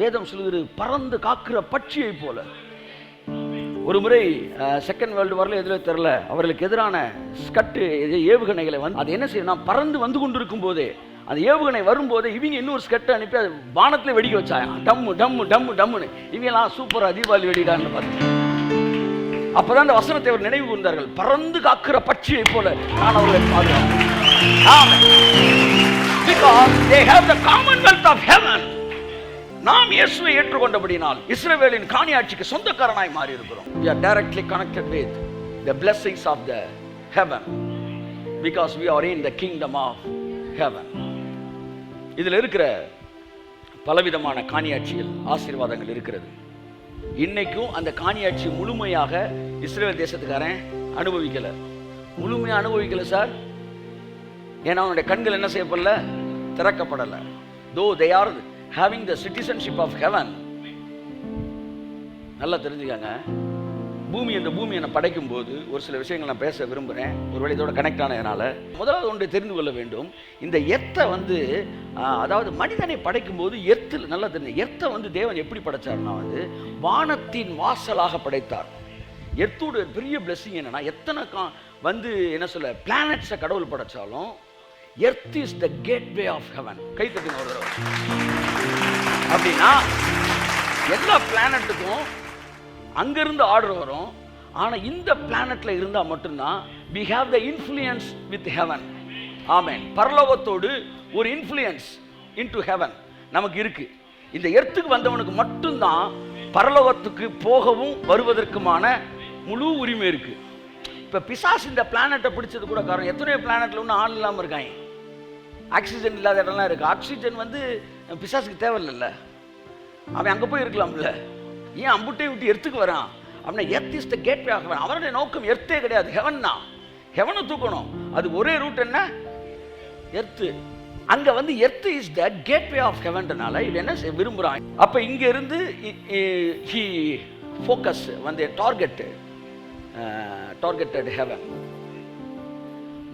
வேதம் சொல்லுகிறது பறந்து காக்கிற பட்சியை போல. ஒரு முறை செகண்ட் வேர்ல்டு வார்ல எதுல தெரியல, அவர்களுக்கு எதிரான ஸ்கட்டு ஏவுகணைகளை வந்து அது என்ன செய்யணும், பறந்து வந்து கொண்டிருக்கும் போதே அந்த ஏவுகணை வரும்போது இவங்க இன்னொரு ஸ்கட்டை அனுப்பி அது வானத்தில் வெடிக்க வச்சாங்க. டம்மு டம்மு டம்மு டம்முன்னு. இவங்கெல்லாம் சூப்பரா தீபாவளி வெடிடான்னு பார்த்து அப்பதான் அந்த வசனத்தை அவர் நினைவு கூர்ந்தார்கள். பறந்து காக்கிற பட்சியை போல நான் அவர்களை பாதுகாக்கிறேன். Because they have the commonwealth of heaven. நாம் இயேசுவை ஏற்றுக்கொண்டபடினால் இஸ்ரவேலின் காணியாட்சிக்கு சொந்தக்காரனாய் மாறி இருக்கிறோம். We are directly connected with the blessings of the heaven because we are in the kingdom of heaven. இதில் இருக்கிற பலவிதமான காணியாட்சிகள், ஆசீர்வாதங்கள் இருக்கிறது. இன்னைக்கும் அந்த காணியாட்சி முழுமையாக இஸ்ரவேல் தேசத்துக்காரன் அனுபவிக்கல. முழுமையாக அனுபவிக்கல சார். ஏன்னா அவனுடைய கண்கள் என்ன செய்யப்படல, திறக்கப்படலை. Though they are having the citizenship of heaven. நல்லா தெரிஞ்சுக்காங்க. இந்த பூமி என்னை படைக்கும் போது ஒரு சில விஷயங்கள் நான் பேச விரும்புகிறேன். ஒருவேளை இதோட கனெக்ட் ஆனதுனால முதலாவது ஒன்றை தெரிந்து கொள்ள வேண்டும். இந்த எர்த்தை வந்து அதாவது மனிதனை படைக்கும் போது எர்த்தில் நல்லா தெரிஞ்சு, எர்த்தை வந்து தேவன் எப்படி படைச்சார்னா வந்து வானத்தின் வாசலாக படைத்தார். எர்த்தோட பெரிய பிளெஸிங் என்னன்னா, எத்தனை வந்து என்ன சொல்ல பிளானட்ஸை கடவுள் படைச்சாலும் earth is the gateway of heaven. கை தட்டுங்க ஒரு தடவை. அப்படின்னா எல்லா பிளானட்டுக்கும் அங்கிருந்து ஆர்டர் வரும். ஆனா இந்த பிளானட்ல இருந்தா மட்டும்தான் we have the influence with heaven. ஆமென். பரலோகத்தோடு ஒரு இன்ஃப்ளூயன்ஸ் into heaven நமக்கு இருக்கு. இந்த எர்த்துக்கு வந்தவனுக்கு மட்டும்தான் பரலோகத்துக்கு போகவும் வருவதற்குமான முழு உரிமை இருக்கு. இப்ப பிசாசு இந்த பிளானட்டை பிடிச்சது கூட காரணம், எத்தனையோ பிளானட்ல ஒன்றும் ஆள் இல்லாம இருக்காங்க. ஆக்சிஜன் இல்லாத இடம்லாம் இருக்கு. ஆக்சிஜன் வந்து பிசாசுக்கு தேவையில்லை, அவன் அங்க போய் இருக்கலாம்ல. ஏன் அம்புட்டை விட்டு எர்த்துக்கு வரான் அப்படின்னா, earth is the gateway of heaven. அவனுடைய நோக்கம் எர்த்தே கிடையாது, ஹெவன் தான். ஹெவனை தூக்கணும். அது ஒரே ரூட் என்ன, எர்த்து. அங்க வந்து earth is the gateway of ஹெவன்றனால இது என்ன விரும்புறான். அப்ப இங்க இருந்து ஹி ஃபோக்கஸ் வந்து டார்கெட்டட் ஹெவன்.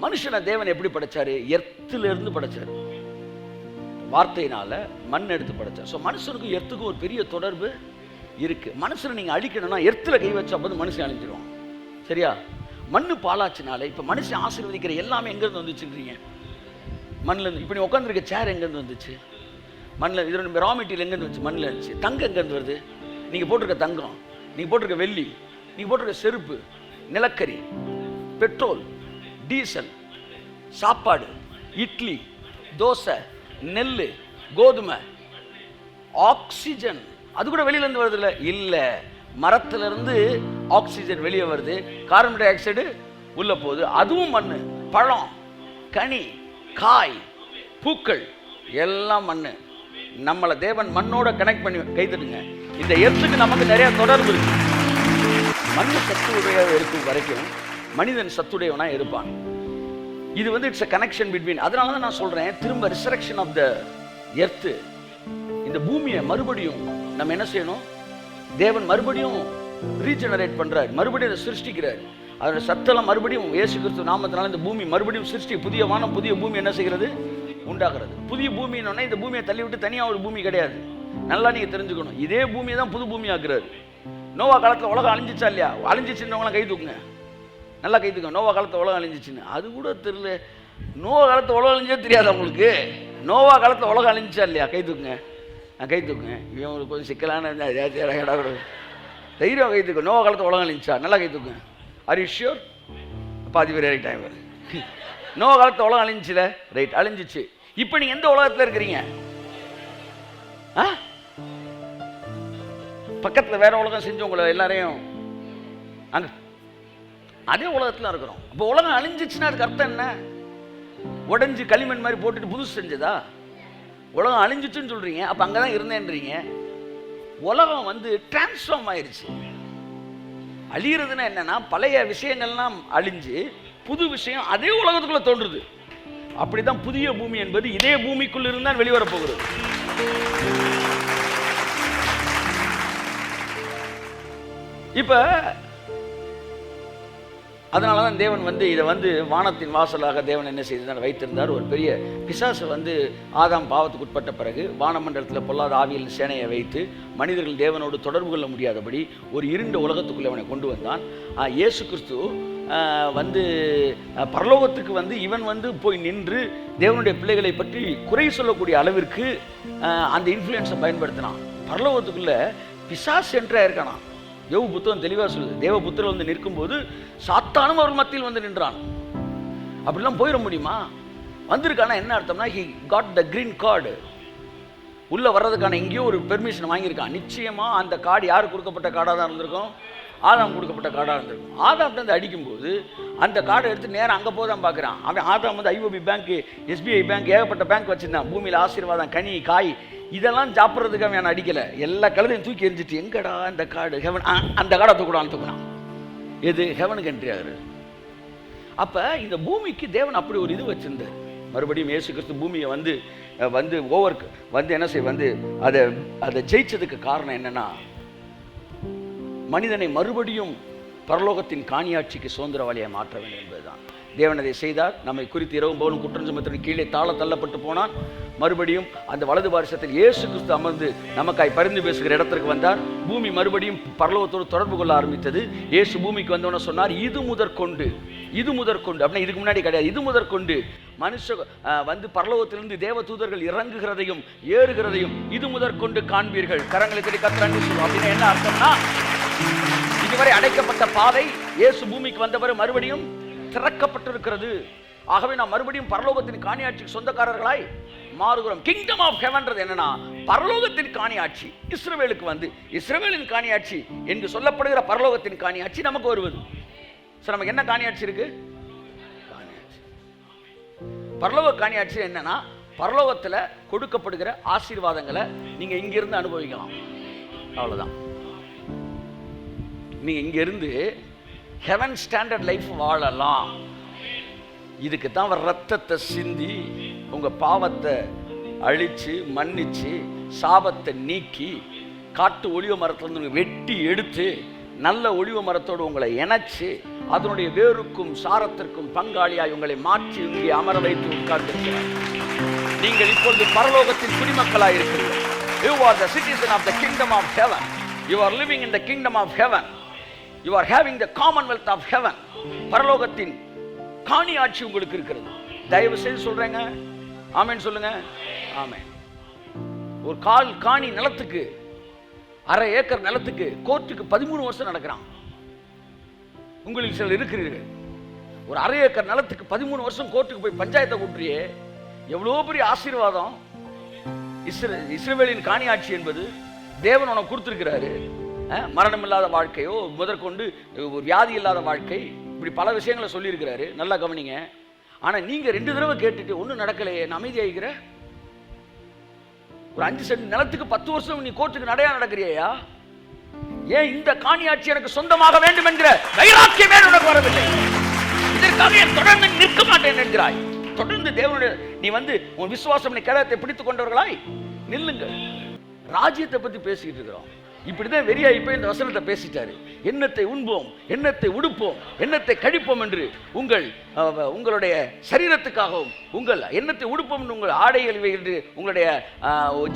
மனுஷனை தேவன் எப்படி படைச்சாரு, எர்த்துல இருந்து படைச்சாரு. வார்த்தையினால மண் எடுத்து படைச்சார். ஸோ மனுஷனுக்கும் எர்த்துக்கும் ஒரு பெரிய தொடர்பு இருக்கு. மனுஷனை நீங்க அழிக்கணும்னா எர்த்துல கை வச்சா போது மனுஷன் அழிஞ்சிடும். சரியா? மண்ணு பாலாச்சினால இப்ப மனுஷன் ஆசீர்வதிக்கிற எல்லாமே எங்க இருந்து வந்துச்சுன்றீங்க, மண்ணில் இருந்து. இப்ப நீ உட்காந்துருக்க சேர் எங்க இருந்து வந்துச்சு, மண்ணில். இதோட ரா மெட்டீரியல் எங்க இருந்து வந்துச்சு, மண்ணில் இருந்துச்சு. தங்கம் எங்க இருந்து வருது, நீங்க போட்டிருக்க தங்கம், நீங்க போட்டிருக்க வெள்ளி, நீங்க போட்டிருக்க செருப்பு, நிலக்கரி, பெட்ரோல், டீசல், சாப்பாடு, இட்லி, தோசை, நெல், கோதுமை, ஆக்சிஜன், அது கூட வெளியில இருந்து வருது இல்ல. மரத்துல இருந்து ஆக்சிஜன் வெளியே வருது, கார்பன் டை ஆக்சைடு உள்ள போகுது. அதுவும் மண்ணு. பழம், கனி, காய், பூக்கள் எல்லாம் மண்ணு. நம்மளை தேவன் மண்ணோட கனெக்ட் பண்ணி கைதுடுங்க. இந்த எர்த்துக்கு நமக்கு நிறைய தொடர்பு இருக்கு. மண்ணு சத்துடைய இருக்கும் வரைக்கும் மனிதன் சத்துடையவனா இருப்பான். இது வந்து இட்ஸ் a connection between. அதனால தான் நான் சொல்றேன், திரும்ப ரிசரக்ஷன் ஆஃப் த எர்த். இந்த பூமியை மறுபடியும் நம்ம என்ன செய்யணும், தேவன் மறுபடியும் ரீஜெனரேட் பண்றார், மறுபடியும் சிருஷ்டிக்கிறார். அதோட சத்தெல்லாம் மறுபடியும் இயேசு கிறிஸ்து நாமத்தினால இந்த பூமி மறுபடியும் சிருஷ்டி, புதிய வானம் புதிய பூமி என்ன செய்கிறது, உண்டாகிறது. புதிய பூமின்னு இந்த பூமியை தள்ளி விட்டு தனியா ஒரு பூமி கிடையாது. நல்லா நீங்க தெரிஞ்சுக்கணும். இதே பூமியை தான் புது பூமி ஆக்குறாரு. நோவா காலத்துல உலகம் அழிஞ்சிச்சா இல்லையா? அழிஞ்சிச்சுன்னவங்களாம் கை தூக்குங்க, நல்லா கை தூக்குங்க. நோவா காலத்துல உலகம் அழிஞ்சிச்சுன்னு அது கூட தெரியல. நோவா காலத்துல உலகம் அழிஞ்சே தெரியாது உங்களுக்கு. நோவா காலத்துல உலகம் அழிஞ்சிச்சா இல்லையா? கை தூக்குங்க, கை தூக்குங்க. இவன் கொஞ்சம் சிக்கலான தைரியம் கை தூக்கு. நோவா காலத்துல உலகம் அழிஞ்சிச்சா? நல்லா கை தூக்குங்க. Are you sure? பாதி பேர் ரைட் டைம். நோவா காலத்துல உலகம் அழிஞ்சிச்சுல, ரைட், அழிஞ்சிச்சு. இப்ப நீங்க எந்த உலகத்துல இருக்கிறீங்க? பக்கத்துல வேற உலகம் செஞ்சு உங்களை எல்லாரையும் அங்க அதே உலகத்துல இருக்கிறோம். அப்ப உலகம் அழிஞ்சிச்சுன்னா அதுக்கு அர்த்தம் என்ன? உடஞ்சி களிமண் மாதிரி போட்டுட்டு புதுசு செஞ்சதா? உலகம் அழிஞ்சிச்சுன்னு சொல்றீங்க, அப்ப அங்கதான் இருந்தேன்றீங்க. உலகம் வந்து டிரான்ஸ்ஃபார்ம் ஆயிருச்சு. அழிகிறதுனா என்னன்னா, பழைய விஷயங்கள்லாம் அழிஞ்சு புது விஷயம் அதே உலகத்துக்குள்ள தோன்றுது. அப்படிதான் புதிய பூமி என்பது இதே பூமிக்குள்ள இருந்தால் வெளிவர போகிறது. இப்ப அதனால தான் தேவன் வந்து இதை வந்து வானத்தின் வாசலாக தேவன் என்ன செய்தார், வைத்திருந்தார். ஒரு பெரிய பிசாசு வந்து ஆதாம் பாவத்துக்கு உட்பட்ட பிறகு வானமண்டலத்தில் பொல்லாத ஆவியில் சேனையை வைத்து மனிதர்கள் தேவனோடு தொடர்பு கொள்ள முடியாதபடி ஒரு இருண்ட உலகத்துக்குள்ளே அவனை கொண்டு வந்தான். இயேசு கிறிஸ்து வந்து பரலோகத்துக்கு வந்து இவன் வந்து போய் நின்று தேவனுடைய பிள்ளைகளை பற்றி குறை சொல்லக்கூடிய அளவிற்கு அந்த இன்ஃப்ளூயன்ஸை பயன்படுத்தினான். பரலோகத்துக்குள்ள பிசாசு என்ட்ரா இருக்கானா. யோபு புத்தகம் தெளிவாக சொல்லுது, தேவபுத்திரர் வந்து நிற்கும்போது சாத்தானும் அவர் மத்தியில் வந்து நின்றான். அப்படிலாம் போயிட முடியுமா? வந்திருக்கானா என்ன அர்த்தம்னா, he got the green card. உள்ளே வர்றதுக்கான எங்கேயோ ஒரு பெர்மிஷன் வாங்கியிருக்கான். நிச்சயமாக அந்த கார்டு யாருக்கு கொடுக்கப்பட்ட கார்டாக தான் இருந்திருக்கும், ஆதாம் கொடுக்கப்பட்ட கார்டாக இருந்திருக்கும். ஆதாம் வந்து அடிக்கும்போது அந்த கார்டை எடுத்து நேரம் அங்கே போதான் பார்க்குறான். அவன் ஆதாம் வந்து ஐஓபி பேங்க், எஸ்பிஐ பேங்க், ஏகப்பட்ட பேங்க் வச்சுருந்தான். பூமியில் ஆசீர்வாதம், கனி, காய் இதெல்லாம் சாப்பிட்றதுக்கு அவன் அடிக்கலை. எல்லா கழுதையும் தூக்கி எரிஞ்சிட்டு எங்கடா இந்த கார்டு, ஹெவன், அந்த கார்டை தூக்கினான். எது ஹெவனுக்கு என்ட்ரி ஆகுது. அப்போ இந்த பூமிக்கு தேவன் அப்படி ஒரு இது வச்சிருந்தார். மறுபடியும் இயேசு கிறிஸ்து பூமியை வந்து வந்து ஓவர்க்கு வந்து என்ன செய்ய வந்து அதை ஜெயிச்சதுக்கு காரணம் என்னன்னா, மனிதனை மறுபடியும் பரலோகத்தின் காணியாட்சிக்கு சுதந்திரவாளியாக மாற்ற வேண்டும் என்பதுதான். தேவன் அதை செய்தார். நம்மை குறித்து இரவும் பகலும் குற்றம் சுமத்தின் கீழே தள்ளப்பட்டு போனான். மறுபடியும் அந்த வலது பாரிசத்தில் இயேசு கிறிஸ்து அமர்ந்து நமக்காய் பரிந்து பேசுகிற இடத்திற்கு வந்தார். பூமி மறுபடியும் பரலோகத்தோடு தொடர்பு கொள்ள ஆரம்பித்தது. இயேசு பூமிக்கு வந்தோன்னு சொன்னார், இது முதற்கொண்டு அப்படின்னா இதுக்கு முன்னாடி கிடையாது, இது முதற்கொண்டு மனுஷ வந்து பரலோகத்திலிருந்து தேவ தூதர்கள் இறங்குகிறதையும் ஏறுகிறதையும் இது முதற்கொண்டு காண்பீர்கள். கரங்களை தட்டி கர்த்தர் சொல்லுவோம். அப்படின்னு என்ன அர்த்தம்னா, இதுவரை அடைக்கப்பட்ட பாதை இயேசு பூமிக்கு வந்தவர் மறுபடியும் திறக்கப்பட்டிருக்கிறது. ஆகவே நாம் மறுபடியும் பரலோகத்தின் காணியாட்சிக்கு சொந்தக்காரர்களாய் மாறுகிறோம். கிங்டம் ஆஃப் ஹெவன்றது என்னன்னா, பரலோகத்தின் காணியாட்சி இஸ்ரவேலுக்கு வந்து இஸ்ரவேலின் காணியாட்சி என்று சொல்லப்படுகிற பரலோகத்தின் காணியாட்சி நமக்கு வருவது. சரி, நமக்கு என்ன காணியாட்சி இருக்கு? பரலோக காணியாட்சி என்னன்னா, பரலோகத்தில் கொடுக்கப்படுகிற ஆசீர்வாதங்களை நீங்க இங்கிருந்து அனுபவிக்கலாம். அவ்வளவுதான். நீங்க இங்கிருந்து ஹெவன் ஸ்டாண்டர்ட் லைஃப் வாழலாம். இதுக்கு தான் அவர் ரத்தத்தை சிந்தி உங்க பாவத்தை அழிச்சு மன்னிச்சு சாபத்தை நீக்கி காட்டு ஒளிவ மரத்திலிருந்து வெட்டி எடுத்து நல்ல ஒளிவ மரத்தோடு உங்களை இணைச்சு அதனுடைய வேருக்கும் சாரத்திற்கும் பங்காளியாய் உங்களை மாற்றி இங்கே அமர வைத்து உட்கார்ந்திருக்கிறார். நீங்கள் இப்பொழுது பரலோகத்தின் குடிமக்களாய் இருக்கிறீர்கள். You are the citizen of the kingdom of heaven. You are living in the kingdom of heaven. You are having the commonwealth of heaven. பரலோகத்தின் காணி ஆட்சி உங்களுக்கு இருக்கிறது. தயவு செய்து சொல்றேங்க, ஆமென் சொல்லுங்க. ஆமென். ஒரு காணி நிலத்துக்கு, அரை ஏக்கர் நிலத்துக்கு கோர்ட்டுக்கு 13 வருஷம் நடக்கிறான். உங்களுக்கு சிலர் இருக்கிறீர்கள், ஒரு அரை ஏக்கர் நிலத்துக்கு 13 வருஷம் கோர்ட்டுக்கு போய் பஞ்சாயத்தை கூட்டுறியே, எவ்வளோ பெரிய ஆசீர்வாதம். இஸ்ரவேலின் காணி ஆட்சி என்பது தேவன் உனக்கு கொடுத்துருக்கிறாரு. மரணம் இல்லாத வாழ்க்கையோ முதற்கொண்டு ஒரு வியாதி இல்லாத வாழ்க்கை, இப்படி பல விஷயங்களை சொல்லியிருக்கிறாரு. நல்லா கவனிங்க. ஆனால் நீங்கள் 2 தடவை கேட்டுட்டு ஒன்றும் நடக்கலையே, நான் அமைதியாகிற. ஒரு 5 சென்ட் நிலத்துக்கு 10 வருஷம் நீ கோர்ட்டுக்கு நடையா நடக்கிறியா? ஏன் இந்த காணியாட்சி எனக்கு சொந்தமாக வேண்டும் என்கிற வைராக்கியமே உனக்கு வரவில்லை. இதற்காக என் தொடர்ந்து நிற்க மாட்டேன் என்கிறாய். தொடர்ந்து தேவனுடைய நீ வந்து உன் விசுவாசம் கேடத்தை பிடித்துக் கொண்டவர்களாய் நில்லுங்கள். ராஜ்யத்தை பற்றி பேசிக்கிட்டு இருக்கிறோம். இப்படிதான் வெறியா இப்ப இந்த வசனத்தை பேசிட்டாரு. எண்ணத்தை உண்போம், எண்ணத்தை உடுப்போம், எண்ணத்தை கழிப்போம் என்று உங்களுடைய சரீரத்துக்காகவும் உங்கள் எண்ணத்தை உடுப்போம் என்று உங்கள் ஆடைகள் என்று உங்களுடைய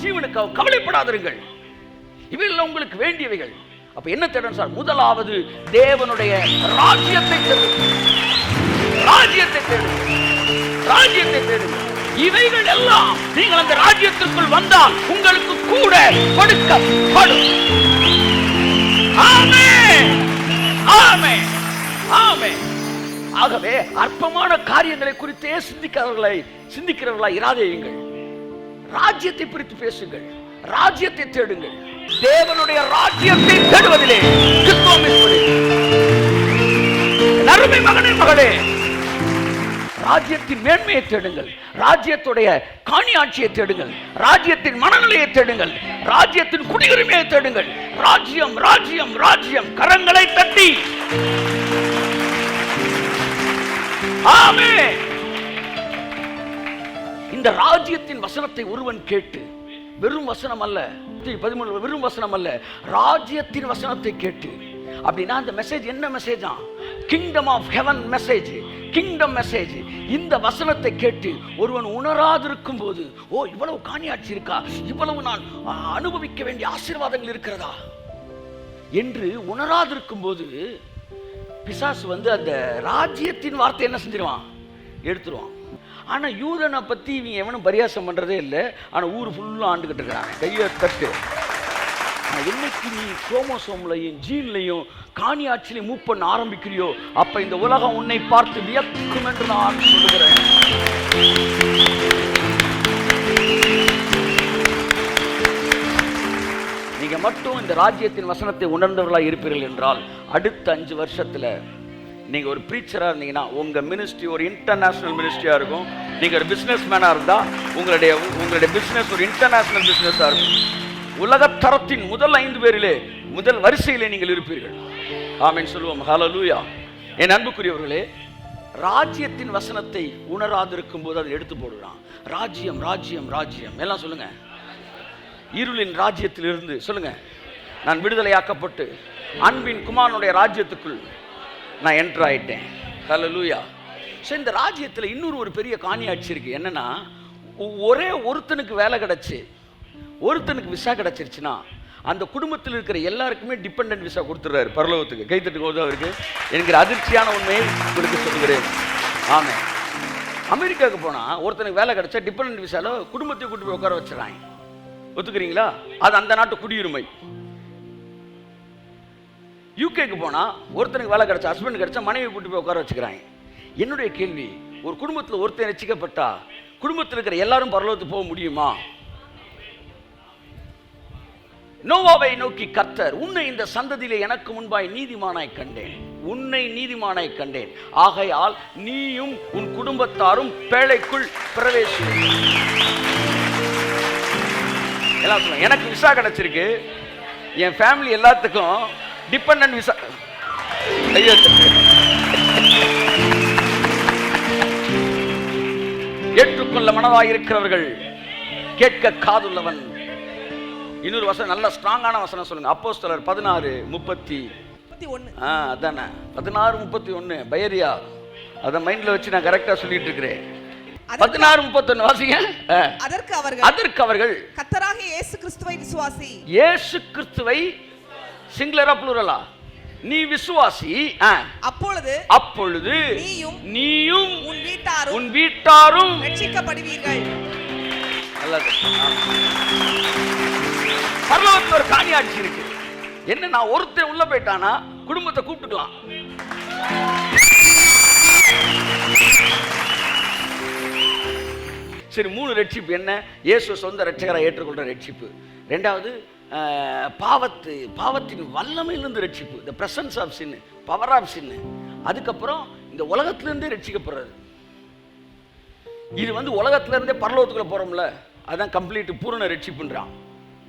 ஜீவனுக்காக கவலைப்படாதிருங்கள். இவைகள் உங்களுக்கு வேண்டியவைகள். அப்ப என்ன தேடணும் சார்? முதலாவது தேவனுடைய ராஜ்யத்தை தேடுங்கள். ராஜ்யத்தை தேடுங்கள். ராஜ்யத்தை தேடுங்கள். இவைகள் எல்லாம் நீங்கள் அந்த ராஜ்யத்திற்குள் வந்தால் உங்களுக்கு கூட கொடுக்கப்படும். ஆமென், ஆமென், ஆமென். ஆகவே அற்பமான காரியங்களை குறித்தே சிந்திக்கிறவர்களாய் இராதேயுங்கள். ராஜ்யத்தை குறித்து பேசுங்கள். ராஜ்யத்தை தேடுங்கள். தேவனுடைய ராஜ்யத்தை தேடுவதிலே கிறிஸ்துவம் இருப்பது. அருமை மகனே, மகளே, ராஜ்யத்தின் மேன்மையை தேடுங்கள். ராஜ்யத்துடைய காணியாட்சியை தேடுங்கள். ராஜ்யத்தின் மனநிலையை தேடுங்கள். ராஜ்யத்தின் குடியுரிமையை தேடுங்கள். ராஜ்யம், ராஜ்யம், ராஜ்யம். கரங்களை தட்டி ஆமென். இந்த ராஜ்யத்தின் வசனத்தை ஒருவன் கேட்டு, வெறும் வசனம் அல்ல, 13 வெறும் வசனம் அல்ல, ராஜ்யத்தின் வசனத்தை கேட்டு. அப்படின்னா அந்த மெசேஜ் என்ன மெசேஜா? Kingdom of heaven message, kingdom message. இந்த வசனத்தை கேட்டு ஒருவன் உணராதிருக்கும் போது, ஓ இவ்வளவு காணியாட்சி இருக்கா, இவ்வளவு நான் அனுபவிக்க வேண்டிய ஆசீர்வாதங்கள் இருக்கிறதா என்று உணராதிருக்கும் போது பிசாசு வந்து அந்த ராஜ்யத்தின் வார்த்தை என்ன செஞ்சிருவான், எடுத்துருவான். ஆனா யூதனை பத்தி இவங்க எவனும் பரியாசம் பண்றதே இல்லை. ஆனா ஊர் ஃபுல்லா ஆண்டுகிட்டு இருக்கிறாங்க, கையை தட்டு. என்னைக்கு நீ குரோமோசோம்லையும் ஜீன்லையும் காணியாட்சியிலையும் மூவ் பண்ண ஆரம்பிக்கிறியோ, அப்ப இந்த உலகம் உன்னை பார்த்து வியக்கும் என்று நான் சொல்லுகிறேன். நீங்க மட்டும் இந்த ராஜ்யத்தின் வசனத்தை உணர்ந்தவர்களாக இருப்பீர்கள் என்றால், அடுத்த 5 வருஷத்துல நீங்க ஒரு பிரீச்சரா இருந்தீங்கன்னா உங்க மினிஸ்ட்ரி ஒரு இன்டர்நேஷனல் மினிஸ்ட்ரியா இருக்கும். நீங்க ஒரு பிசினஸ் மேனா இருந்தா உங்களுடைய பிசினஸ் ஒரு இன்டர்நேஷனல் பிசினஸா இருக்கும். உலக தரத்தின் முதல் 5 பேரிலே முதல் வரிசையிலே நீங்கள் இருப்பீர்கள். ஆமென் சொல்லுவோம். ஹல்லேலூயா. என் அன்புக்குரியவர்களே, ராஜ்யத்தின் வசனத்தை உணராதிருக்கும் போது அதை எடுத்து போடுறான். ராஜ்யம் ராஜ்யம் ராஜ்யம் எல்லாம் சொல்லுங்க. இருளின் ராஜ்யத்திலிருந்து சொல்லுங்க, நான் விடுதலையாக்கப்பட்டு அன்பின் குமாரனுடைய ராஜ்யத்துக்குள் நான் என்டர் ஆயிட்டேன். ஹல்லேலூயா. ஸோ இந்த ராஜ்யத்தில் இன்னொரு ஒரு பெரிய காணியாட்சி இருக்கு. என்னன்னா, ஒரே ஒருத்தனுக்கு வேலை கிடைச்சு ஒருத்தனுக்கு விசா கிடைச்சிருச்சுன்னா அந்த குடும்பத்தில் இருக்கிற எல்லாருக்குமே டிபெண்டன்ட் விசா கொடுத்துறாரு பரலோகத்துக்கு. கைத்தட்டுக்கு போது அவருக்கு என்கிற அதிர்ச்சியான உண்மையை உங்களுக்கு சொல்லுகிறேன். ஆமாம், அமெரிக்காவுக்கு போனால் ஒருத்தனுக்கு வேலை கிடைச்சா டிபெண்டன்ட் விசால குடும்பத்தையும் கூட்டு போய் உட்கார வச்சுறாங்க. ஒத்துக்கிறீங்களா? அது அந்த நாட்டு குடியுரிமை. யூகேக்கு போனால் ஒருத்தனுக்கு வேலை கிடைச்சா, ஹஸ்பண்ட் கிடைச்சா மனைவி கூட்டு போய் உட்கார வச்சுக்கிறாங்க. என்னுடைய கேள்வி, ஒரு குடும்பத்தில் ஒருத்தன் ரட்சிக்கப்பட்டா குடும்பத்தில் இருக்கிற எல்லாரும் பரலோகத்துக்கு போக முடியுமா? நோவாவை நோக்கி கர்த்தர், உன்னை இந்த சந்ததியிலே எனக்கு முன்பாய் நீதிமானாய் கண்டேன், உன்னை நீதிமானாய் கண்டேன், ஆகையால் நீயும் உன் குடும்பத்தாரும் பேழைக்குள் பிரவேசி. எல்லாம் சொல்லுங்க, எனக்கு விசா கிடைச்சிருக்கு, என் ஃபேமிலி எல்லாத்துக்கும் டிபெண்டன்ட் விசா. ஏற்றுக்கொள்ள மனதாய் இருக்கிறவர்கள் கேட்க காதுள்ளவன். இன்னொரு வசனம், நல்ல ஸ்ட்ராங்கான வசனம் சொல்லுங்க. அப்போஸ்தலர் 16:31. அதானே 16:31 பைரியா. அத மைண்ட்ல வச்சு நான் கரெக்டா சொல்லிட்டு இருக்கிறேன். 16:31 வாசிங்க. அதற்கு அவர்கள் கர்த்தராகிய இயேசு கிறிஸ்துவை விசுவாசி. இயேசு கிறிஸ்துவை சிங்குலரா ப்ளூரலா? நீ விசுவாசி, அப்பொழுது நீயும் உன் வீட்டாரும் ரட்சிக்கப்படுவீர்கள். பரலோகத்துல ஒரு காணியாட்சி இருக்கு. என்ன, நான் ஒருத்தன் உள்ள போயிட்டானா குடும்பத்தை கூப்பிட்டுக்கலாம். சரி, 3 ரட்சிப்பு என்ன? இயேசு சொந்த ரட்சகராக ஏற்றுக்கொள்ற ரட்சிப்பு. 2வது பாவத்தின் வல்லமையிலிருந்து ரட்சிப்பு, the presence of sin, power of sin. அதுக்கப்புறம் இந்த உலகத்திலிருந்தே ரட்சிக்கப்படுறது. இது உலகத்திலிருந்தே பரலோகத்துக்குள்ள போறோம்ல, அதான் கம்ப்ளீட் பூரண ரட்சிப்புன்றான்.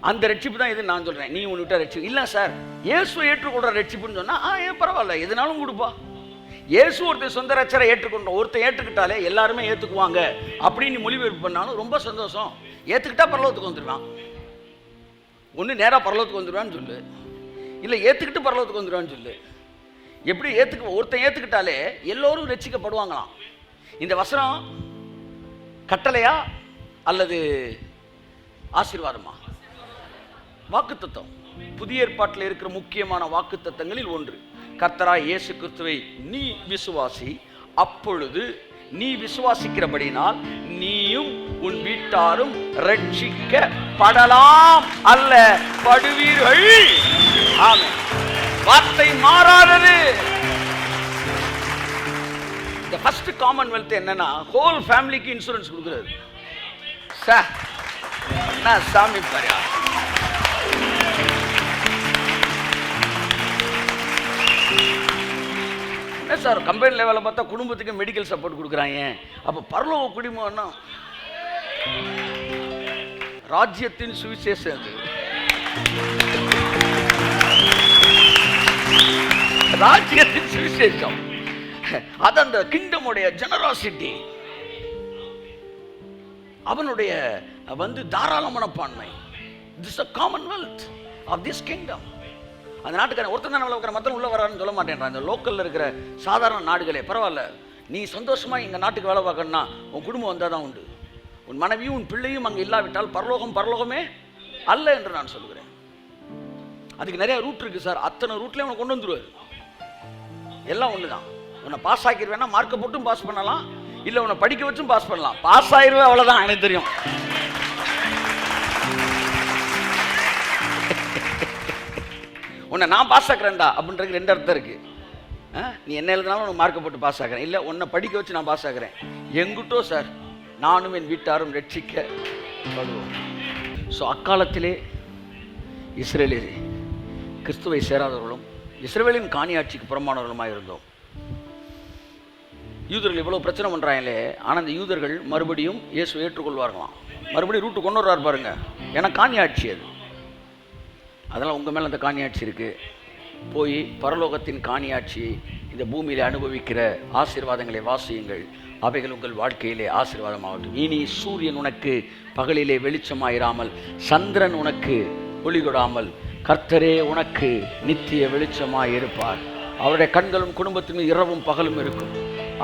அந்த ரட்சிப்பு தான் இது நான் சொல்றேன். நீ உன்கிட்ட ரட்சிப்பு இல்ல சார், இயேசுவை ஏற்றுக்கொள்ற ரட்சிப்புன்னு சொன்னா ஏன் பரவாயில்ல, எதுனாலும் கொடுப்பா. இயேசு ஒருத்தர் சொந்த ரட்சரை ஏற்றுக்கொண்டோம், ஒருத்தர் ஏற்றுக்கிட்டாலே எல்லாருமே ஏற்றுக்குவாங்க அப்படின்னு மொழிபெயர்ப்பு பண்ணாலும் ரொம்ப சந்தோஷம். ஏற்றுக்கிட்டா பரலோகத்துக்கு வந்துடுவான். ஒன்று நேராக பரலோகத்துக்கு வந்துடுவான்னு சொல்லு, இல்லை ஏற்றுக்கிட்டு பரலோகத்துக்கு வந்துடுவான்னு சொல்லு. எப்படி ஒருத்தன் ஏற்றுக்கிட்டாலே எல்லோரும் ரட்சிக்கப்படுவாங்களாம். இந்த வசனம் கட்டளையா அல்லது ஆசீர்வாதமா? வாக்குத்தத்தம். புதிய ஏற்பாட்டில் இருக்கிற முக்கியமான வாக்குத்தத்தங்களில் ஒன்று. கர்த்தராகிய இயேசு கிறிஸ்துவை நீ விசுவாசி, அப்பொழுது நீ விசுவாசிக்கிறபடினால் நீயும் உன் வீட்டாரும் ரட்சிக்கப்படலாம், அல்ல படுவீர்கள். ஆமென். வார்த்தை மாறாதது. இந்த ஃபர்ஸ்ட் காமன்வெல்த் என்னன்னா, ஹோல் ஃபேமிலிக்கு இன்சூரன்ஸ் கொடுக்கிறது. சார் நான் சாமி பாரியா, என்ன சார் கம்பெனி லெவலில் பார்த்தா குடும்பத்துக்கு மெடிக்கல் சப்போர்ட் கொடுக்குறாங்க. அப்போ பரலோக குடிமகன்னா ராஜ்யத்தின் சுவிசேஷம் அது. ராஜ்யத்தின் சுவிசேஷம் அது அந்த கிங்டமுடைய ஜெனராசிட்டி, அவனுடைய தாராள மனப்பான்மை. This is a commonwealth of this kingdom. அந்த நாட்டுக்காரன் ஒருத்தன் தான் உள்ள மற்ற உள்ள வரான்னு சொல்ல மாட்டேன்றான். இந்த லோக்கல்ல இருக்கிற சாதாரண நாடுகளே பரவாயில்ல, நீ சந்தோஷமா எங்க நாட்டுக்கு வேலை பார்க்கணும்னா உன் குடும்பம் வந்தால் தான் உண்டு. உன் மனைவியும் உன் பிள்ளையும் அங்கே இல்லாவிட்டால் பரலோகமே அல்ல என்று நான் சொல்கிறேன். அதுக்கு நிறைய ரூட் இருக்கு சார். அத்தனை ரூட்லேயும் உனக்கு கொண்டு வந்துருவாரு. எல்லாம் ஒன்று தான். உன்னை பாஸ் ஆக்கிடுவேன்னா மார்க்கை போட்டும் பாஸ் பண்ணலாம், இல்லை உன்னை படிக்க வச்சும் பாஸ் பண்ணலாம். பாஸ் ஆயிடுவேன், அவ்வளோதான். எனக்கு தெரியும். உன்னை நான் பாஸ் ஆக்குறேன்டா அப்படின்றது ரெண்டு அர்த்தம் இருக்கு. நீ என்ன எழுதினாலும் உனக்கு மார்க்கை போட்டு பாஸ் ஆகிறேன், இல்லை உன்னை படிக்க வச்சு நான் பாஸ் ஆகிறேன். எங்கிட்டோ சார் நானும் என் வீட்டாரும் ரட்சிக்கப்படுவோம். ஸோ அக்காலத்திலே இஸ்ரேலில் கிறிஸ்துவை சேராதவர்களும் இஸ்ரவேலின் காணியாட்சிக்கு புறம்பானவர்களுமாக இருந்தோம். யூதர்கள் இவ்வளோ பிரச்சனை பண்ணுறாங்களே, ஆனால் அந்த யூதர்கள் மறுபடியும் இயேசுவை ஏற்றுக்கொள்வார்களாம். மறுபடியும் ரூட்டு கொண்டு வர்றாரு பாருங்க. ஏன்னா காணியாட்சி அது. அதெல்லாம் உங்கள் மேலே அந்த காணியாட்சி இருக்குது. போய் பரலோகத்தின் காணியாட்சியை இந்த பூமியில் அனுபவிக்கிற ஆசீர்வாதங்களை வாசியுங்கள். அவைகள் உங்கள் வாழ்க்கையிலே ஆசீர்வாதமாகட்டும். இனி சூரியன் உனக்கு பகலிலே வெளிச்சமாயிராமல், சந்திரன் உனக்கு ஒளி கொடாமல், கர்த்தரே உனக்கு நித்திய வெளிச்சமாய் இருப்பார். அவருடைய கண்களும் குடும்பத்தின் இரவும் பகலும் இருக்கும்.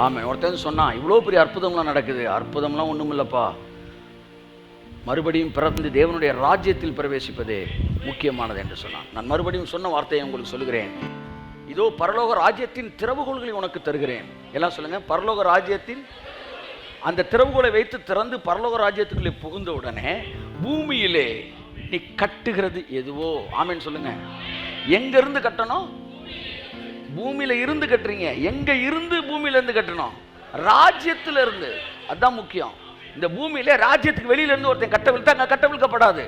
ஆமாம். ஒருத்தன் சொன்னான், இவ்வளோ பெரிய அற்புதம்லாம் நடக்குது. அற்புதம்லாம் ஒன்றும் இல்லைப்பா, மறுபடியும் பிறந்து தேவனுடைய ராஜ்யத்தில் பிரவேசிப்பதே முக்கியமானது என்று சொன்னான். நான் மறுபடியும் சொன்ன வார்த்தையை உங்களுக்கு சொல்கிறேன். இதோ பரலோக ராஜ்யத்தின் திறவுகோல்களை உனக்கு தருகிறேன். எல்லாம் சொல்லுங்க. பரலோக ராஜ்யத்தின் அந்த திறவுகோலை வைத்து திறந்து பரலோக ராஜ்யத்துக்குள்ளே புகுந்த உடனே பூமியிலே நீ கட்டுகிறது எதுவோ, ஆமேன்னு சொல்லுங்க. எங்க இருந்து கட்டணும்? பூமியில இருந்து கட்டுறீங்க. எங்க இருந்து? பூமியில இருந்து கட்டணும், ராஜ்யத்துல இருந்து. அதுதான் முக்கியம். இந்த பூமியில ராஜ்யத்துக்கு வெளியில இருந்து ஒருத்தன் கட்டவிழ்த்தா அங்க கட்டவிழ்க்கப்படாது.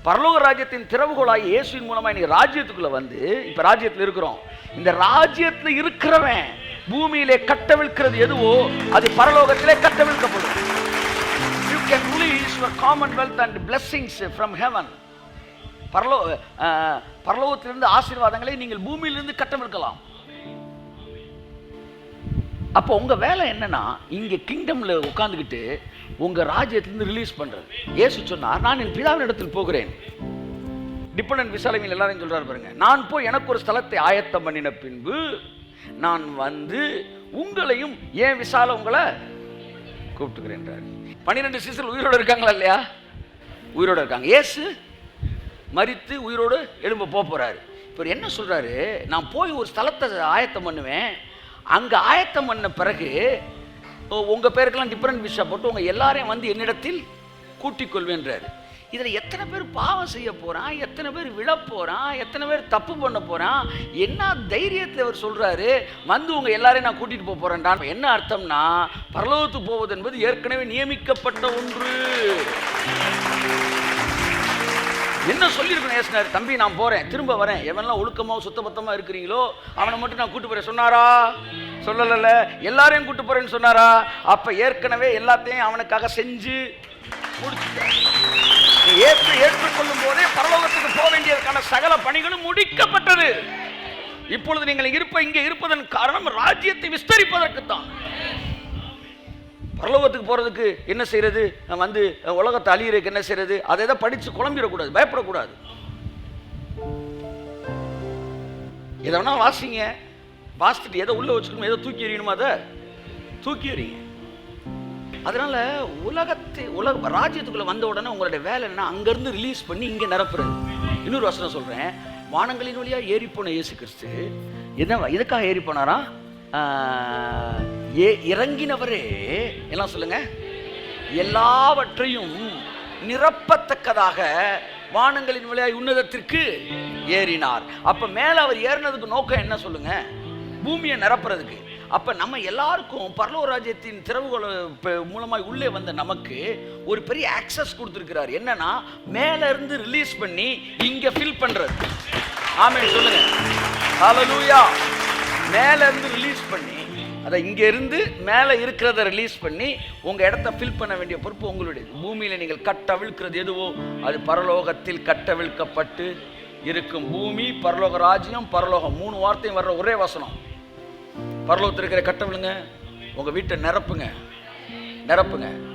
பரலோக ராஜ்யத்தின் திறவுகோலாய் இயேசுவின் மூலமா இன்னைக்கு ராஜ்யத்துக்குள்ள வந்து இப்ப ராஜ்யத்துல இருக்கிறோம். இந்த ராஜ்யத்துல இருக்கிறவன் பூமியிலே கட்டவிழ்க்கிறது எதுவோ அது பரலோகத்திலே கட்டவிழ்க்கப்படும். You can release your commonwealth and blessings from heaven. பரலோகத்திலிருந்து ஆசீர்வாதங்களை நீங்கள் பூமியிலிருந்து கட்டவிழ்க்கலாம். அப்போ உங்க வேலை என்னன்னா, இங்க கிங்டம்ல உட்கார்ந்துக்கிட்டு உங்க ராஜ்யத்திலிருந்து ரிலீஸ் பண்றது. இயேசு சொன்னார், நான் என் பிதாவின் இடத்தில் போகிறேன். டிபெண்டன்ட் விசாலமில் எல்லாரையும் சொல்றாரு பாருங்க. நான் போய் எனக்கு ஒரு ஸ்தலத்தை ஆயத்தம் பண்ணின பின்பு நான் வந்து உங்களையும் ஏன் விசால உங்களை கூப்பிட்டுக்கிறேன். 12 சீசர்கள் உயிரோடு இருக்காங்களா இல்லையா? உயிரோடு இருக்காங்க. இயேசு மரித்து உயிரோடு எழும்ப போறாரு. இப்போ என்ன சொல்றாரு? நான் போய் ஒரு ஸ்தலத்தை ஆயத்தம் பண்ணுவேன். அங்க ஆயத்தம் பண்ண பிறகு உங்க பேருக்கெல்லாம் டிஃபரெண்ட் விஷா போட்டு உங்க எல்லாரையும் வந்து என்னிடத்தில் கூட்டிக் கொள்வேன்றாரு. இதுல எத்தனை பேர் பாவம் செய்ய போறான், எத்தனை பேர் விழ போறான், எத்தனை பேர் தப்பு பண்ண போறான், என்ன தைரியத்தில் அவர் சொல்றாரு வந்து உங்க எல்லாரையும் நான் கூட்டிட்டு போறேன்டா. என்ன அர்த்தம்னா, பரலோகத்துக்கு போவது என்பது ஏற்கனவே நியமிக்கப்பட்ட ஒன்று. என்ன சொல்லியிருக்கணும் ஏசுனார்? தம்பி நான் போறேன், திரும்ப வரேன், எவன்லாம் ஒழுக்கமாக சுத்தபத்தமா இருக்கிறீங்களோ அவனை மட்டும் நான் கூட்டு போறேன் சொன்னாரா? சொல்லல. எல்லாரையும் கூட்டு போறேன்னு சொன்னாரா? அப்ப ஏற்கனவே எல்லாத்தையும் அவனுக்காக செஞ்சு முடிச்சுட்டார். ஏற்றுக்கொள்ளும் போதே பரலோகத்துக்கு போக வேண்டியதற்கான சகல பணிகளும் முடிக்கப்பட்டது. இப்பொழுது நீங்கள் இங்கே இருப்பதன் காரணம் ராஜ்யத்தை விஸ்தரிப்பதற்கு தான். பரலோகத்துக்கு போறதுக்கு என்ன செய்யறது, வந்து உலகத்தை அழியறதுக்கு என்ன செய்யறது, அதை எதை படிச்சு குழம்பிடக்கூடாது, பயப்படக்கூடாது. எதை வேணா வாசிங்க, வாசிச்சுட்டு எதை உள்ள வச்சுக்கணும், எதை தூக்கி எறியணுமோ அதை தூக்கி எறிங்க. அதனால உலக ராஜ்யத்துக்குள்ள வந்த உடனே உங்களுடைய வேலை என்ன, அங்கிருந்து ரிலீஸ் பண்ணி இங்க நிரப்புறது. இன்னொரு வசனம் சொல்றேன். வானங்களின் வழியா ஏறி போன இயேசு கிறிஸ்து எதுக்காக ஏறி போனாரா? இறங்கினவரே எல்லாம் சொல்லுங்க, எல்லாவற்றையும் நிரப்பத்தக்கதாக வானங்களின் வழியாய் உன்னதத்திற்கு ஏறினார். அப்ப மேல அவர் ஏறினதுக்கு நோக்கம் என்ன சொல்லுங்க? பூமியை நிரப்புறதுக்கு. அப்ப நம்ம எல்லாருக்கும் பரலோக ராஜ்யத்தின் திறவுகோல் மூலமாய் உள்ளே வந்த நமக்கு ஒரு பெரிய ஆக்சஸ் கொடுத்திருக்கிறார். என்னன்னா, மேல இருந்து ரிலீஸ் பண்ணி இங்க ஃபில் பண்றது. ஆமென் சொல்லுங்க. ஹல்லேலூயா. மேல இருந்து ரிலீஸ் பண்ணி, அதை இங்க இருந்து மேல இருக்கிறத ரிலீஸ் பண்ணி உங்க இடத்தை ஃபில் பண்ண வேண்டிய பொறுப்பு உங்களுடைய. பூமியில நீங்கள் கட்டவிழ்க்கிறது எதுவோ அது பரலோகத்தில் கட்டவிழ்க்கப்பட்டு இருக்கும். பூமி, பரலோக ராஜ்யம், பரலோகம், 3 வார்த்தையும் வர்ற ஒரே வசனம். பரலோகத்தில் இருக்கிற கட்டவிழுங்க, உங்க வீட்டை நிரப்புங்க.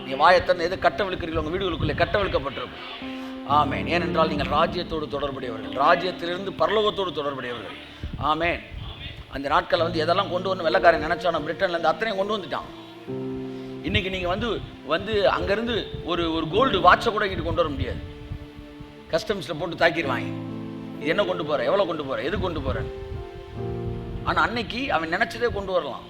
நீங்க வாயத்தன் எது கட்டவிழுக்கிறீங்களோ உங்க வீடுகளுக்குள்ளே கட்டவிழ்க்கப்பட்டிருக்கும். ஆமென். ஏனென்றால் நீங்கள் ராஜ்யத்தோடு தொடர்புடையவர்கள், ராஜ்யத்திலிருந்து பரலோகத்தோடு தொடர்புடையவர்கள். ஆமென். அந்த நாட்களில் வந்து எதெல்லாம் கொண்டு வரணும் வெள்ளைக்காரன் நினைச்சானோ பிரிட்டன்லேருந்து அத்தனையும் கொண்டு வந்துட்டான். இன்னைக்கு நீங்கள் வந்து அங்கேருந்து ஒரு கோல்டு வாட்சை கூட இங்கிட்டு கொண்டு வர முடியாது. கஸ்டம்ஸில் போட்டு தாக்கிடுவாங்க. இது என்ன கொண்டு போகிற, எவ்வளோ கொண்டு போகிற, எது கொண்டு போகிறேன். ஆனால் அன்னைக்கு அவன் நினச்சதே கொண்டு வரலாம்.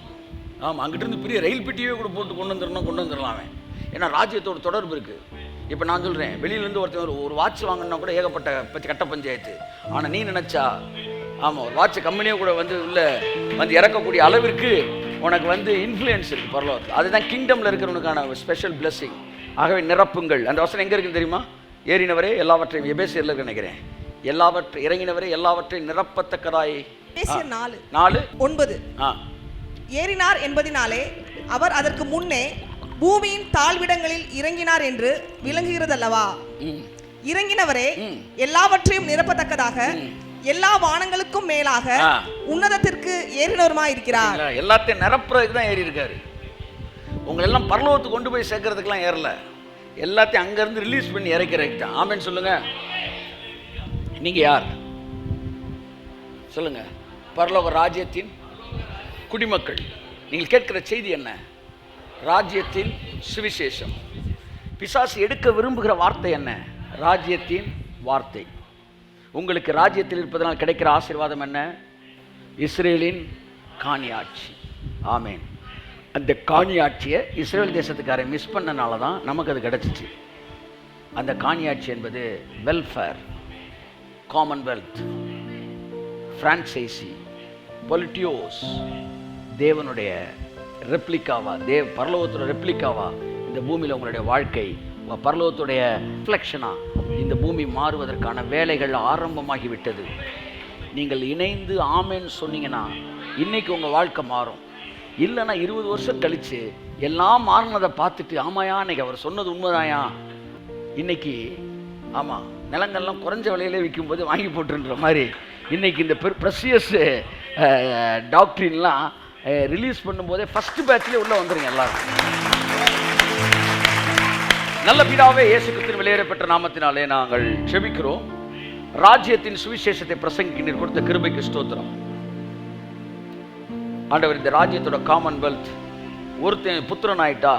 ஆமாம், அங்கிட்டிருந்து பெரிய ரயில் பெட்டியே கூட போட்டு கொண்டு வந்துடலாம் அவன். ஏன்னா ராஜ்யத்தோட தொடர்பு இருக்குது. இப்போ நான் சொல்கிறேன், வெளியிலேருந்து ஒருத்தர் ஒரு வாட்ச் வாங்கினா கூட ஏகப்பட்ட கட்ட பஞ்சாயத்து. ஆனால் நீ நினச்சா ஆமாம், ஒரு வாட்ச் கம்பெனியே கூட வந்து வந்து இறக்கக்கூடிய அளவிற்கு உனக்கு வந்து இன்ஃப்ளூயன்ஸ் இருக்குது பரலோகத்தில். அதுதான் கிங்டமில் இருக்கிறவனுக்கான ஸ்பெஷல் பிளெஸிங். ஆகவே நிரப்புங்கள். அந்த வசனம் எங்கே இருக்குன்னு தெரியுமா? ஏறினவரே எல்லாவற்றையும், எபேசியர்ல இருக்கு நினைக்கிறேன், இறங்கினவரே எல்லாவற்றையும் நிரப்பத்தக்கதாய். 4:9 ஏறினார் என்பதினாலே அவர் அதற்கு முன்னே பூமியின் தாழ்விடங்களில் இறங்கினார் என்று விளங்குகிறதல்லவா. இறங்கினவரே எல்லாவற்றையும் நிரப்பத்தக்கதாக எல்லா வானங்களுக்கும் மேலாக உன்னதத்திற்கு ஏறினவருமா இருக்கிறார். எல்லாத்தையும் நிரப்புறதுக்கு தான் ஏறி இருக்காரு. உங்களை எல்லாம் பரலோகத்துக்கு கொண்டு போய் சேர்க்கறதுக்கெல்லாம் ஏறல, எல்லாத்தையும் அங்கிருந்து ரிலீஸ் பண்ணி இறக்கிறதுக்கு தான். ஆமென் சொல்லுங்க. நீங்க யார் சொல்லுங்க? பரலோக ராஜ்யத்தின் குடிமக்கள். நீங்கள் கேட்கிற செய்தி என்ன? ராஜ்யத்தின் சுவிசேஷம். பிசாசு எடுக்க விரும்புகிற வார்த்தை என்ன? ராஜ்யத்தின் வார்த்தை. உங்களுக்கு ராஜ்யத்தில் இருப்பதனால் கிடைக்கிற ஆசீர்வாதம் என்ன? இஸ்ரேலின் காணியாட்சி. ஆமேன். அந்த காணியாட்சியை இஸ்ரேல் தேசத்துக்காரை மிஸ் பண்ணனால தான் நமக்கு அது கிடைச்சிச்சு. அந்த காணியாட்சி என்பது வெல்ஃபேர், காமன்வெல்த், பிரான்சைசி, பொலிட்டியோஸ், தேவனுடைய ரெப்ளிகாவா, பரலோகத்தோட ரெப்ளிகாவா இந்த பூமியில் உங்களுடைய வாழ்க்கை பரலோகத்துடைய ரிஃப்ளெக்ஷனா இந்த பூமி மாறுவதற்கான வேலைகள் ஆரம்பமாகிவிட்டது. நீங்கள் இணைந்து ஆமேன்னு சொன்னீங்கன்னா இன்னைக்கு உங்கள் வாழ்க்கை மாறும். இல்லைன்னா 20 வருஷம் கழித்து எல்லாம் மாறினதை பார்த்துட்டு ஆமாயா இன்னைக்கு அவர் சொன்னது உண்மைதாயா, இன்னைக்கு ஆமாம் நிலங்கள்லாம் குறைஞ்ச விலையிலே விற்கும்போது வாங்கி போட்டுன்ற மாதிரி இன்னைக்கு இந்த ப்ரெஷியஸ் டாக்டரின்லாம் ரிலீஸ் பண்ணும்போதே ஃபஸ்ட்டு பேட்ச்லேயே உள்ளே வந்துடுங்க எல்லாரும். நல்ல பிதாவே, இயேசு கிறிஸ்துவின் வெளியேறப்பட்ட நாமத்தினாலே நாங்கள் ஜெபிக்கிறோம். ராஜ்யத்தின் சுவிசேஷத்தை பிரசங்கிக்க கொடுத்த கிருபைக்கு ஸ்தோத்திரம். ஆண்டவர், இந்த ராஜ்யத்தோட காமன்வெல்த் ஒருத்தன் புத்திரன் ஆயிட்டா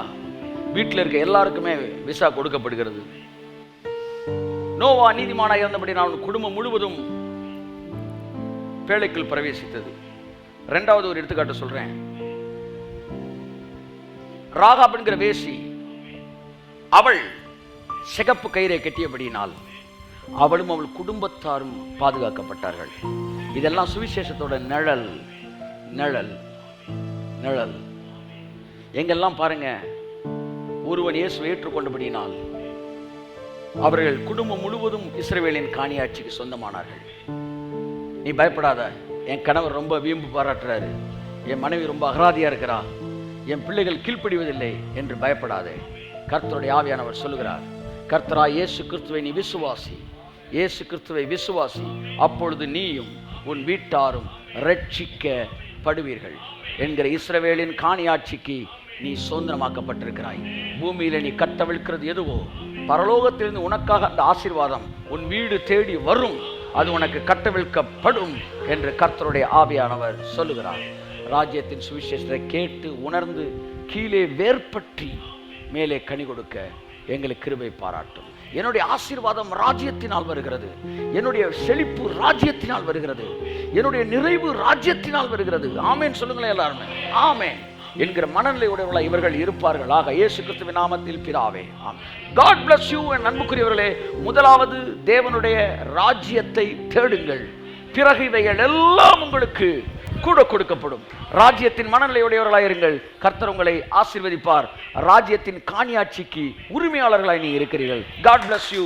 வீட்டில் இருக்க எல்லாருக்குமே விசா கொடுக்கப்படுகிறது. நோவா நீதிமானாக இருந்தபடி நான் குடும்பம் முழுவதும் பேழைக்குள் பிரவேசித்தது. ரெண்டாவது ஒரு எடுத்துக்காட்டு சொல்றேன். ராகாப் என்கிற வேசி, அவள் சிகப்பு கயிறை கட்டியபடியினால் அவளும் அவள் குடும்பத்தாரும் பாதுகாக்கப்பட்டார்கள். இதெல்லாம் சுவிசேஷத்தோட நிழல் நிழல் நிழல். எங்கெல்லாம் பாருங்க, ஒருவன் இயேசுவை ஏற்றுக்கொண்டபடியினால் அவர்கள் குடும்பம் முழுவதும் இஸ்ரவேலின் காணியாட்சிக்கு சொந்தமானார்கள். நீ பயப்படாத, என் கணவர் ரொம்ப வீம்பு பாராட்டுறாரு, என் மனைவி ரொம்ப அகராதியா இருக்கிறா, என் பிள்ளைகள் கீழ்ப்படிவதில்லை என்று பயப்படாதே. கர்த்தருடைய ஆவியானவர் சொல்லுகிறார், கர்த்தராய் இயேசு கிறிஸ்துவை நீ விசுவாசி, இயேசு கிறிஸ்துவை விசுவாசி, அப்பொழுது நீயும் உன் வீட்டாரும் ரட்சிக்கப்படுவீர்கள் என்கிற இஸ்ரவேலின் காணியாட்சிக்கு நீ சுதந்திரமாக்கப்பட்டிருக்கிறாய். பூமியில நீ கட்டவிழ்க்கிறது எதுவோ பரலோகத்திலிருந்து உனக்காக அந்த ஆசீர்வாதம் உன் வீடு தேடி வரும், அது உனக்கு கட்டவிழ்க்கப்படும் என்று கர்த்தருடைய ஆவியானவர் சொல்லுகிறார். ராஜ்யத்தின் சுவிசேஷத்தை கேட்டு உணர்ந்து கீழே வேர்பற்றி மேலே கனி கொடுக்க எங்களுக்கு கிருபை பாராட்டும். என்னுடைய ஆசீர்வாதம் ராஜ்யத்தினால் வருகிறது, என்னுடைய செழிப்பு ராஜ்யத்தினால் வருகிறது, என்னுடைய நிறைவு ராஜ்யத்தினால் வருகிறது. ஆமேன் சொல்லுங்களேன் எல்லாருமே. ஆமேன் என்கிற மனநிலை உடையவர்களாக இவர்கள் இருப்பார்கள். ஆக இயேசு கிறிஸ்துவின் நாமத்தில் பிதாவே, ஆமென். God bless you. என் அன்புக்குரியவர்களே, முதலாவது தேவனுடைய ராஜ்யத்தை தேடுங்கள், பிறகு இவைகள் எல்லாம் உங்களுக்கு கூட கொடுக்கப்படும். ராஜ்யத்தின் மனநிலையுடையவர்களாக இருங்கள், கர்த்தர் உங்களை ஆசீர்வதிப்பார். ராஜ்யத்தின் காணியாட்சிக்கு உரிமையாளர்களாய் நீ இருக்கிறீர்கள். God bless you.